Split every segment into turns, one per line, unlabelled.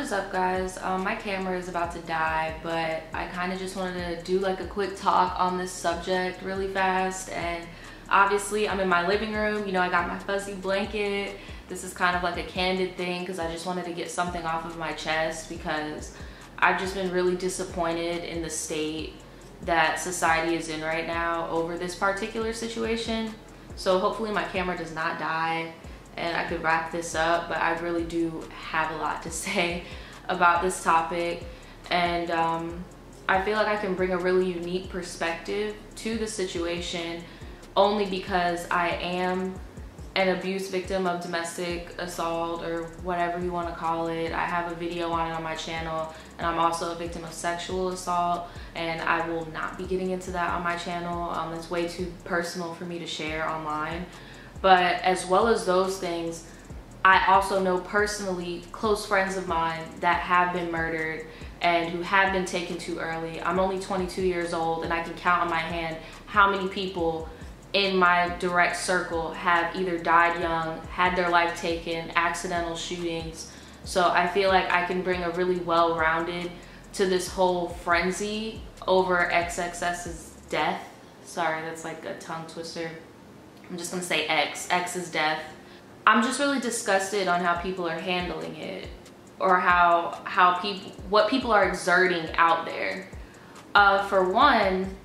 is up, guys? My camera is about to die, but I kind of just wanted to do like a quick talk on this subject really fast. And obviously I'm in my living room, you know, I got my fuzzy blanket. This is kind of like a candid thing because I just wanted to get something off of my chest because I've just been really disappointed in the state that society is in right now over this particular situation. So hopefully my camera does not die and I could wrap this up, but I really do have a lot to say about this topic. And I feel like I can bring a really unique perspective to the situation only because I am an abuse victim of domestic assault, or whatever you want to call it. I have a video on it on my channel, and I'm also a victim of sexual assault, and I will not be getting into that on my channel. It's way too personal for me to share online. But as well as those things, I also know personally close friends of mine that have been murdered and who have been taken too early. I'm only 22 years old, and I can count on my hand how many people in my direct circle have either died young, had their life taken, accidental shootings. So I feel like I can bring a really well-rounded to this whole frenzy over XXS's death. Sorry, that's like a tongue twister. I'm just gonna say X's death. I'm just really disgusted on how people are handling it, or what people are exerting out there. For one,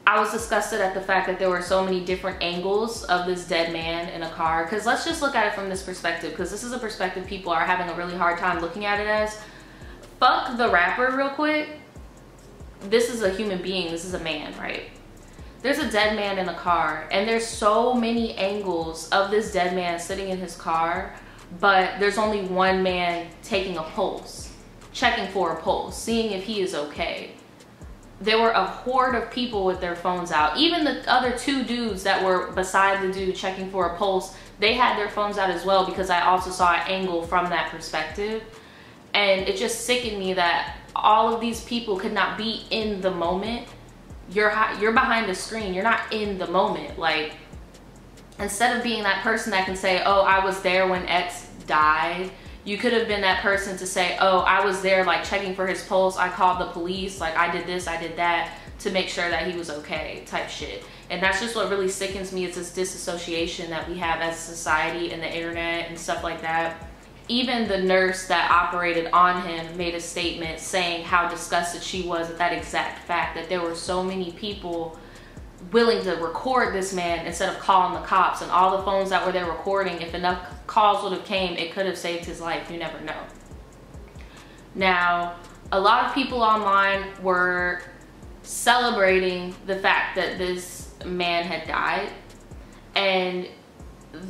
I was disgusted at the fact that there were so many different angles of this dead man in a car. Because let's just look at it from this perspective, because this is a perspective people are having a really hard time looking at it as. Fuck the rapper real quick. This is a human being. This is a man, right? There's a dead man in a car, and there's so many angles of this dead man sitting in his car, but there's only one man taking a pulse, checking for a pulse, seeing if he is okay. There were a horde of people with their phones out. Even the other two dudes that were beside the dude checking for a pulse, they had their phones out as well, because I also saw an angle from that perspective. And it just sickened me that all of these people could not be in the moment. You're behind the screen, you're not in the moment. Like, instead of being that person that can say, oh, I was there when X died, you could have been that person to say, oh, I was there like checking for his pulse, I called the police, like I did this, I did that to make sure that he was okay, type shit. And that's just what really sickens me, is this disassociation that we have as a society and the internet and stuff like that. Even the nurse that operated on him made a statement saying how disgusted she was at that exact fact, that there were so many people willing to record this man instead of calling the cops. And all the phones that were there recording, if enough calls would have came, it could have saved his life. You never know. Now, a lot of people online were celebrating the fact that this man had died, and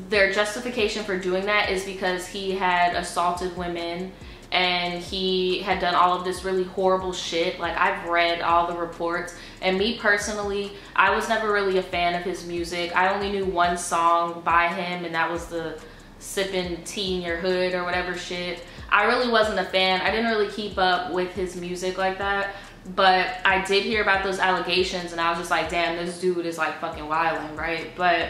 their justification for doing that is because he had assaulted women and he had done all of this really horrible shit. Like, I've read all the reports, and me personally, I was never really a fan of his music. I only knew one song by him, and that was the sipping tea in your hood or whatever shit. I really wasn't a fan. I didn't really keep up with his music like that, but I did hear about those allegations, and I was just like, damn, this dude is like fucking wilding, right? But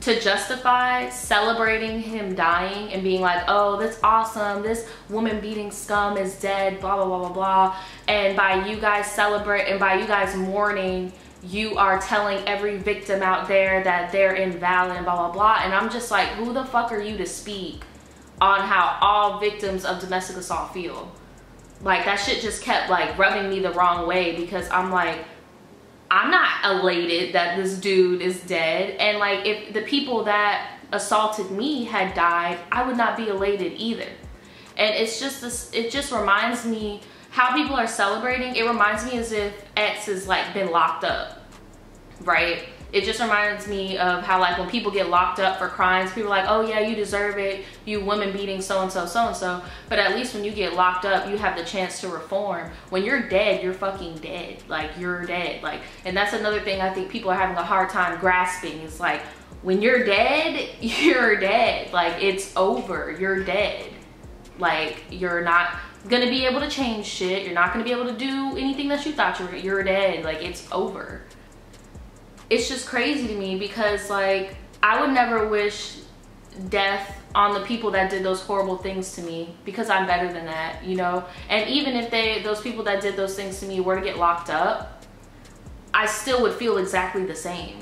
to justify celebrating him dying and being like, oh, that's awesome, this woman beating scum is dead, blah, blah, blah, blah, blah. And by you guys celebrate, and by you guys mourning, you are telling every victim out there that they're invalid and blah, blah, blah. And I'm just like, who the fuck are you to speak on how all victims of domestic assault feel? Like, that shit just kept like rubbing me the wrong way, because I'm like, I'm not elated that this dude is dead. And like, if the people that assaulted me had died, I would not be elated either. And it's just this, it just reminds me how people are celebrating. It reminds me as if X has like been locked up, right? It just reminds me of how, like, when people get locked up for crimes, people are like, oh yeah, you deserve it, you woman beating so-and-so, so-and-so. But at least when you get locked up, you have the chance to reform. When you're dead, you're fucking dead. Like, you're dead. Like, and that's another thing I think people are having a hard time grasping, is like, when you're dead, you're dead. Like, it's over, you're dead. Like, you're not gonna be able to change shit. You're not gonna be able to do anything that you thought you're dead. Like, it's over. It's just crazy to me, because like, I would never wish death on the people that did those horrible things to me, because I'm better than that, you know? And even if those people that did those things to me were to get locked up, I still would feel exactly the same.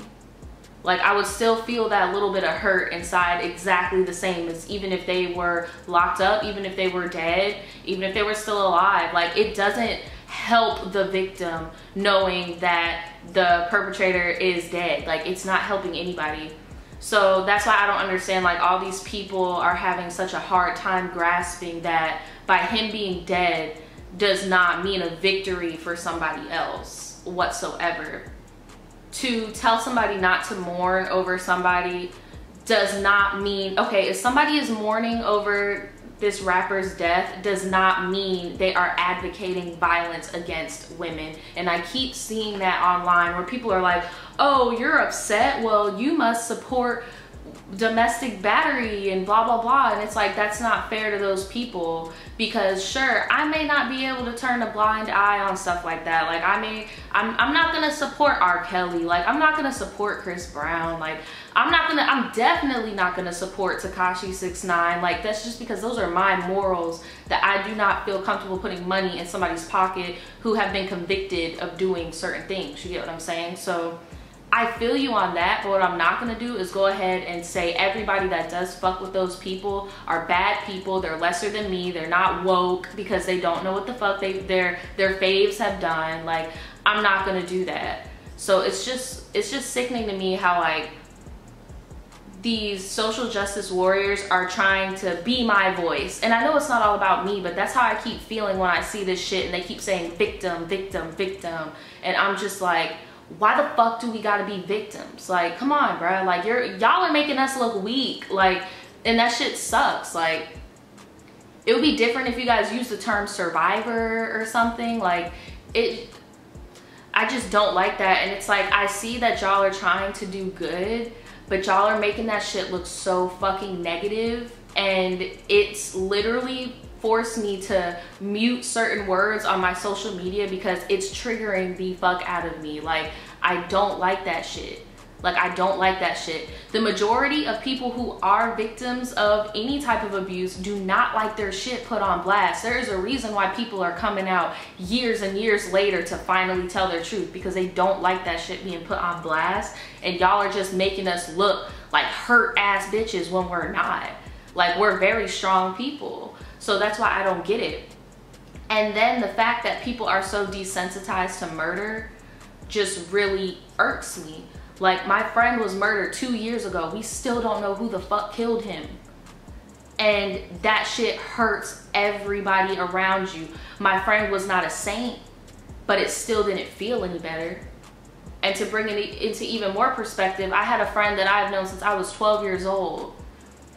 Like, I would still feel that little bit of hurt inside exactly the same as even if they were locked up, even if they were dead, even if they were still alive. Like, it doesn't help the victim knowing that the perpetrator is dead. Like, it's not helping anybody. So that's why I don't understand, like, all these people are having such a hard time grasping that by him being dead does not mean a victory for somebody else whatsoever. To tell somebody not to mourn over somebody does not mean, okay, if somebody is mourning over this rapper's death, does not mean they are advocating violence against women. And I keep seeing that online where people are like, oh, you're upset, well, you must support domestic battery and blah blah blah. And it's like, that's not fair to those people, because sure, I may not be able to turn a blind eye on stuff like that. Like, I'm not gonna support R. Kelly, like I'm not gonna support Chris Brown, like I'm definitely not gonna support Tekashi 6ix9ine. Like, that's just because those are my morals, that I do not feel comfortable putting money in somebody's pocket who have been convicted of doing certain things. You get what I'm saying? So I feel you on that, but what I'm not gonna do is go ahead and say everybody that does fuck with those people are bad people, they're lesser than me, they're not woke because they don't know what the fuck their faves have done. Like, I'm not gonna do that. So it's just sickening to me how, like, these social justice warriors are trying to be my voice. And I know it's not all about me, but that's how I keep feeling when I see this shit and they keep saying victim, victim, victim. And I'm just like, why the fuck do we gotta be victims? Like, come on, bro. Like, y'all are making us look weak. Like, and that shit sucks. Like, it would be different if you guys used the term survivor or something. Like, I just don't like that. And it's like, I see that y'all are trying to do good, but y'all are making that shit look so fucking negative. And it's literally forced me to mute certain words on my social media because it's triggering the fuck out of me. Like, I don't like that shit. Like, I don't like that shit. The majority of people who are victims of any type of abuse do not like their shit put on blast. There is a reason why people are coming out years and years later to finally tell their truth, because they don't like that shit being put on blast. And y'all are just making us look like hurt ass bitches when we're not. Like, we're very strong people. So that's why I don't get it. And then the fact that people are so desensitized to murder just really irks me. Like, my friend was murdered 2 years ago. We still don't know who the fuck killed him. And that shit hurts everybody around you. My friend was not a saint, but it still didn't feel any better. And to bring it into even more perspective, I had a friend that I've known since I was 12 years old.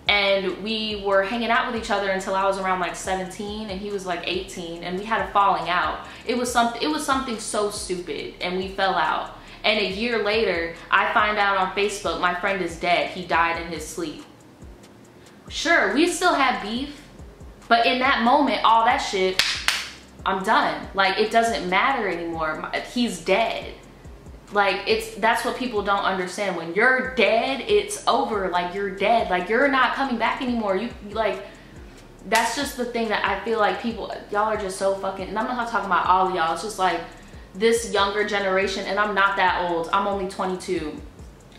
And we were hanging out with each other until I was around like 17 and he was like 18, and we had a falling out. It was something so stupid, and we fell out. And a year later, I find out on Facebook my friend is dead. He died in his sleep. Sure, we still had beef, but in that moment, all that shit, I'm done. Like, it doesn't matter anymore. He's dead. Like, that's what people don't understand. When you're dead, it's over. Like, you're dead. Like, you're not coming back anymore. You like, that's just the thing that I feel like people, y'all are just so fucking, and I'm not talking about all of y'all. It's just like this younger generation, and I'm not that old. I'm only 22.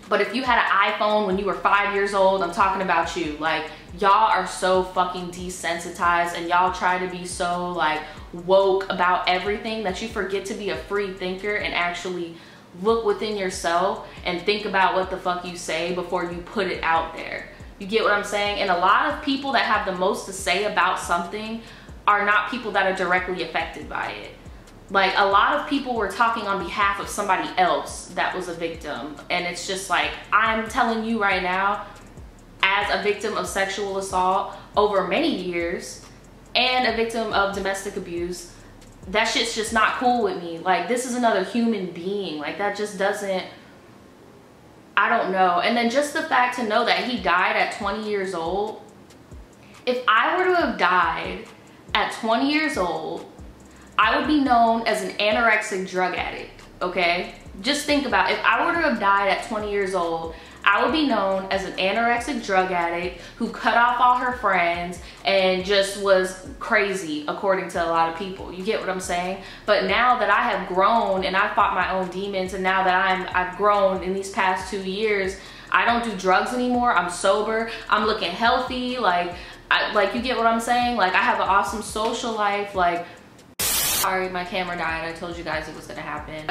But if you had an iPhone when you were 5 years old, I'm talking about you. Like, y'all are so fucking desensitized, and y'all try to be so like woke about everything that you forget to be a free thinker and actually look within yourself and think about what the fuck you say before you put it out there. You get what I'm saying? And a lot of people that have the most to say about something are not people that are directly affected by it. Like, a lot of people were talking on behalf of somebody else that was a victim. And it's just like, I'm telling you right now, as a victim of sexual assault over many years and a victim of domestic abuse, that shit's just not cool with me. Like, this is another human being. Like, that just doesn't, I don't know. And then just the fact to know that he died at 20 years old. If I were to have died at 20 years old, I would be known as an anorexic drug addict, okay? Just think about, if I were to have died at 20 years old, I would be known as an anorexic drug addict who cut off all her friends and just was crazy according to a lot of people. You get what I'm saying? But now that I have grown and I fought my own demons, and now that I've grown in these past 2 years, I don't do drugs anymore. I'm sober. I'm looking healthy. Like you get what I'm saying? Like, I have an awesome social life. Like, sorry, my camera died. I told you guys it was gonna happen.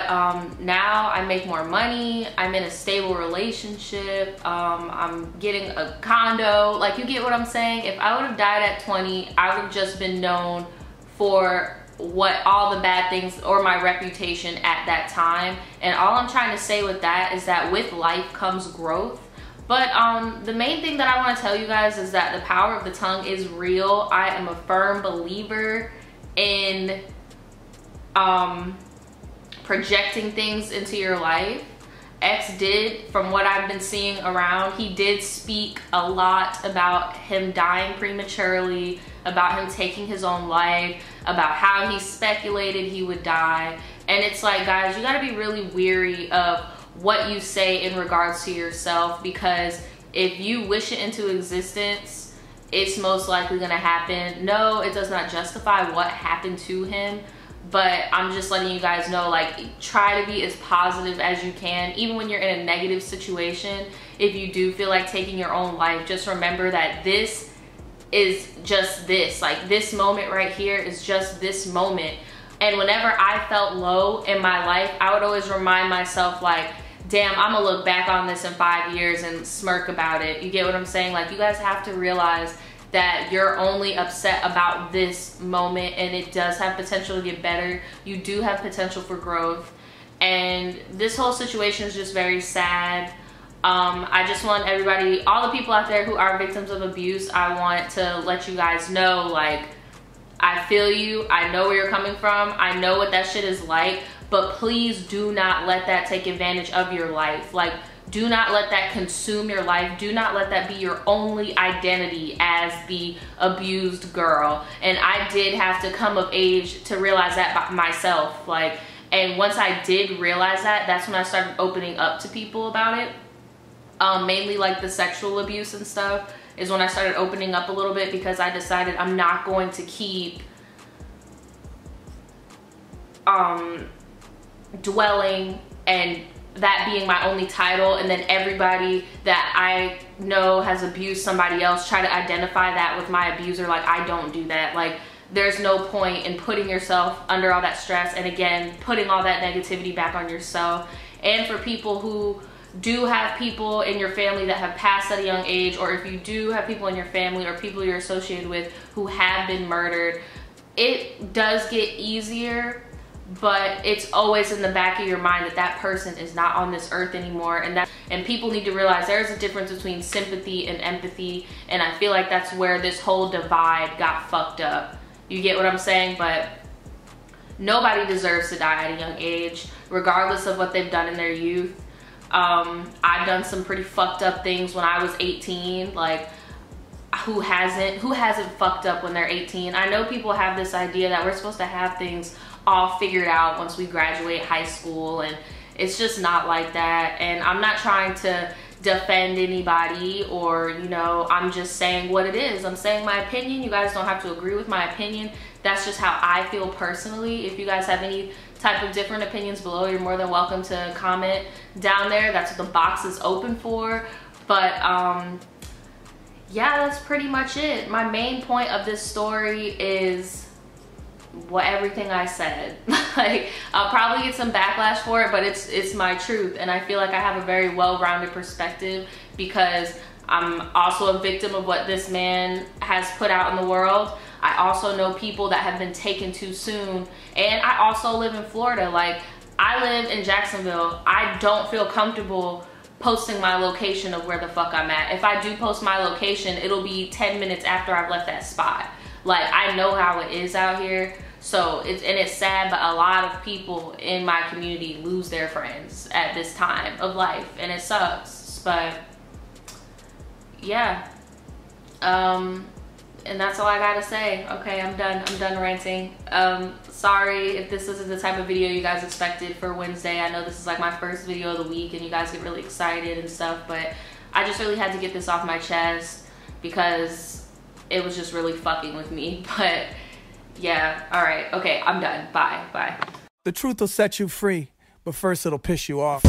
Now I make more money. I'm in a stable relationship. I'm getting a condo. Like, you get what I'm saying? If I would have died at 20, I would have just been known for what all the bad things, or my reputation at that time. And all I'm trying to say with that is that with life comes growth. But the main thing that I want to tell you guys is that the power of the tongue is real. I am a firm believer in projecting things into your life. X did, from what I've been seeing around, he did speak a lot about him dying prematurely, about him taking his own life, about how he speculated he would die. And it's like, guys, you gotta be really weary of what you say in regards to yourself, because if you wish it into existence, it's most likely gonna happen. No, it does not justify what happened to him, but I'm just letting you guys know, like, try to be as positive as you can. Even when you're in a negative situation, if you do feel like taking your own life, just remember that this is just this. Like, this moment right here is just this moment. And whenever I felt low in my life, I would always remind myself, like, damn, I'm gonna look back on this in 5 years and smirk about it. You get what I'm saying? Like, you guys have to realize that you're only upset about this moment, and it does have potential to get better. You do have potential for growth, and this whole situation is just very sad. I just want everybody, all the people out there who are victims of abuse, I want to let you guys know, like, I feel you. I know where you're coming from. I know what that shit is like, but please do not let that take advantage of your life. Like, do not let that consume your life. Do not let that be your only identity as the abused girl. And I did have to come of age to realize that by myself. Like, and once I did realize that, that's when I started opening up to people about it. Mainly like the sexual abuse and stuff is when I started opening up a little bit, because I decided I'm not going to keep dwelling and that being my only title, and then everybody that I know has abused somebody else try to identify that with my abuser. Like, I don't do that. Like, there's no point in putting yourself under all that stress, and again, putting all that negativity back on yourself. And for people who do have people in your family that have passed at a young age, or if you do have people in your family or people you're associated with who have been murdered, it does get easier, but it's always in the back of your mind that that person is not on this earth anymore. And people need to realize there's a difference between sympathy and empathy, and I feel like that's where this whole divide got fucked up. You get what I'm saying? But nobody deserves to die at a young age, regardless of what they've done in their youth. I've done some pretty fucked up things when I was 18. Like, who hasn't fucked up when they're 18? I know people have this idea that we're supposed to have things all figured out once we graduate high school, and it's just not like that. And I'm not trying to defend anybody, or, you know, I'm just saying what it is. I'm saying my opinion. You guys don't have to agree with my opinion. That's just how I feel personally. If you guys have any type of different opinions below, you're more than welcome to comment down there. That's what the box is open for. But yeah, that's pretty much it. My main point of this story is everything I said. Like, I'll probably get some backlash for it, but it's my truth, and I feel like I have a very well-rounded perspective, because I'm also a victim of what this man has put out in the world. I also know people that have been taken too soon, and I also live in Florida. Like, I live in Jacksonville. I don't feel comfortable posting my location of where the fuck I'm at. If I do post my location, it'll be 10 minutes after I've left that spot. Like, I know how it is out here. So it's sad, but a lot of people in my community lose their friends at this time of life, and it sucks. But yeah, And that's all I gotta say. Okay, I'm done ranting. Sorry if this isn't the type of video you guys expected for Wednesday. I know this is like my first video of the week and you guys get really excited and stuff, but I just really had to get this off my chest because it was just really fucking with me. But yeah, all right, okay, I'm done. Bye.
The truth will set you free, but first it'll piss you off.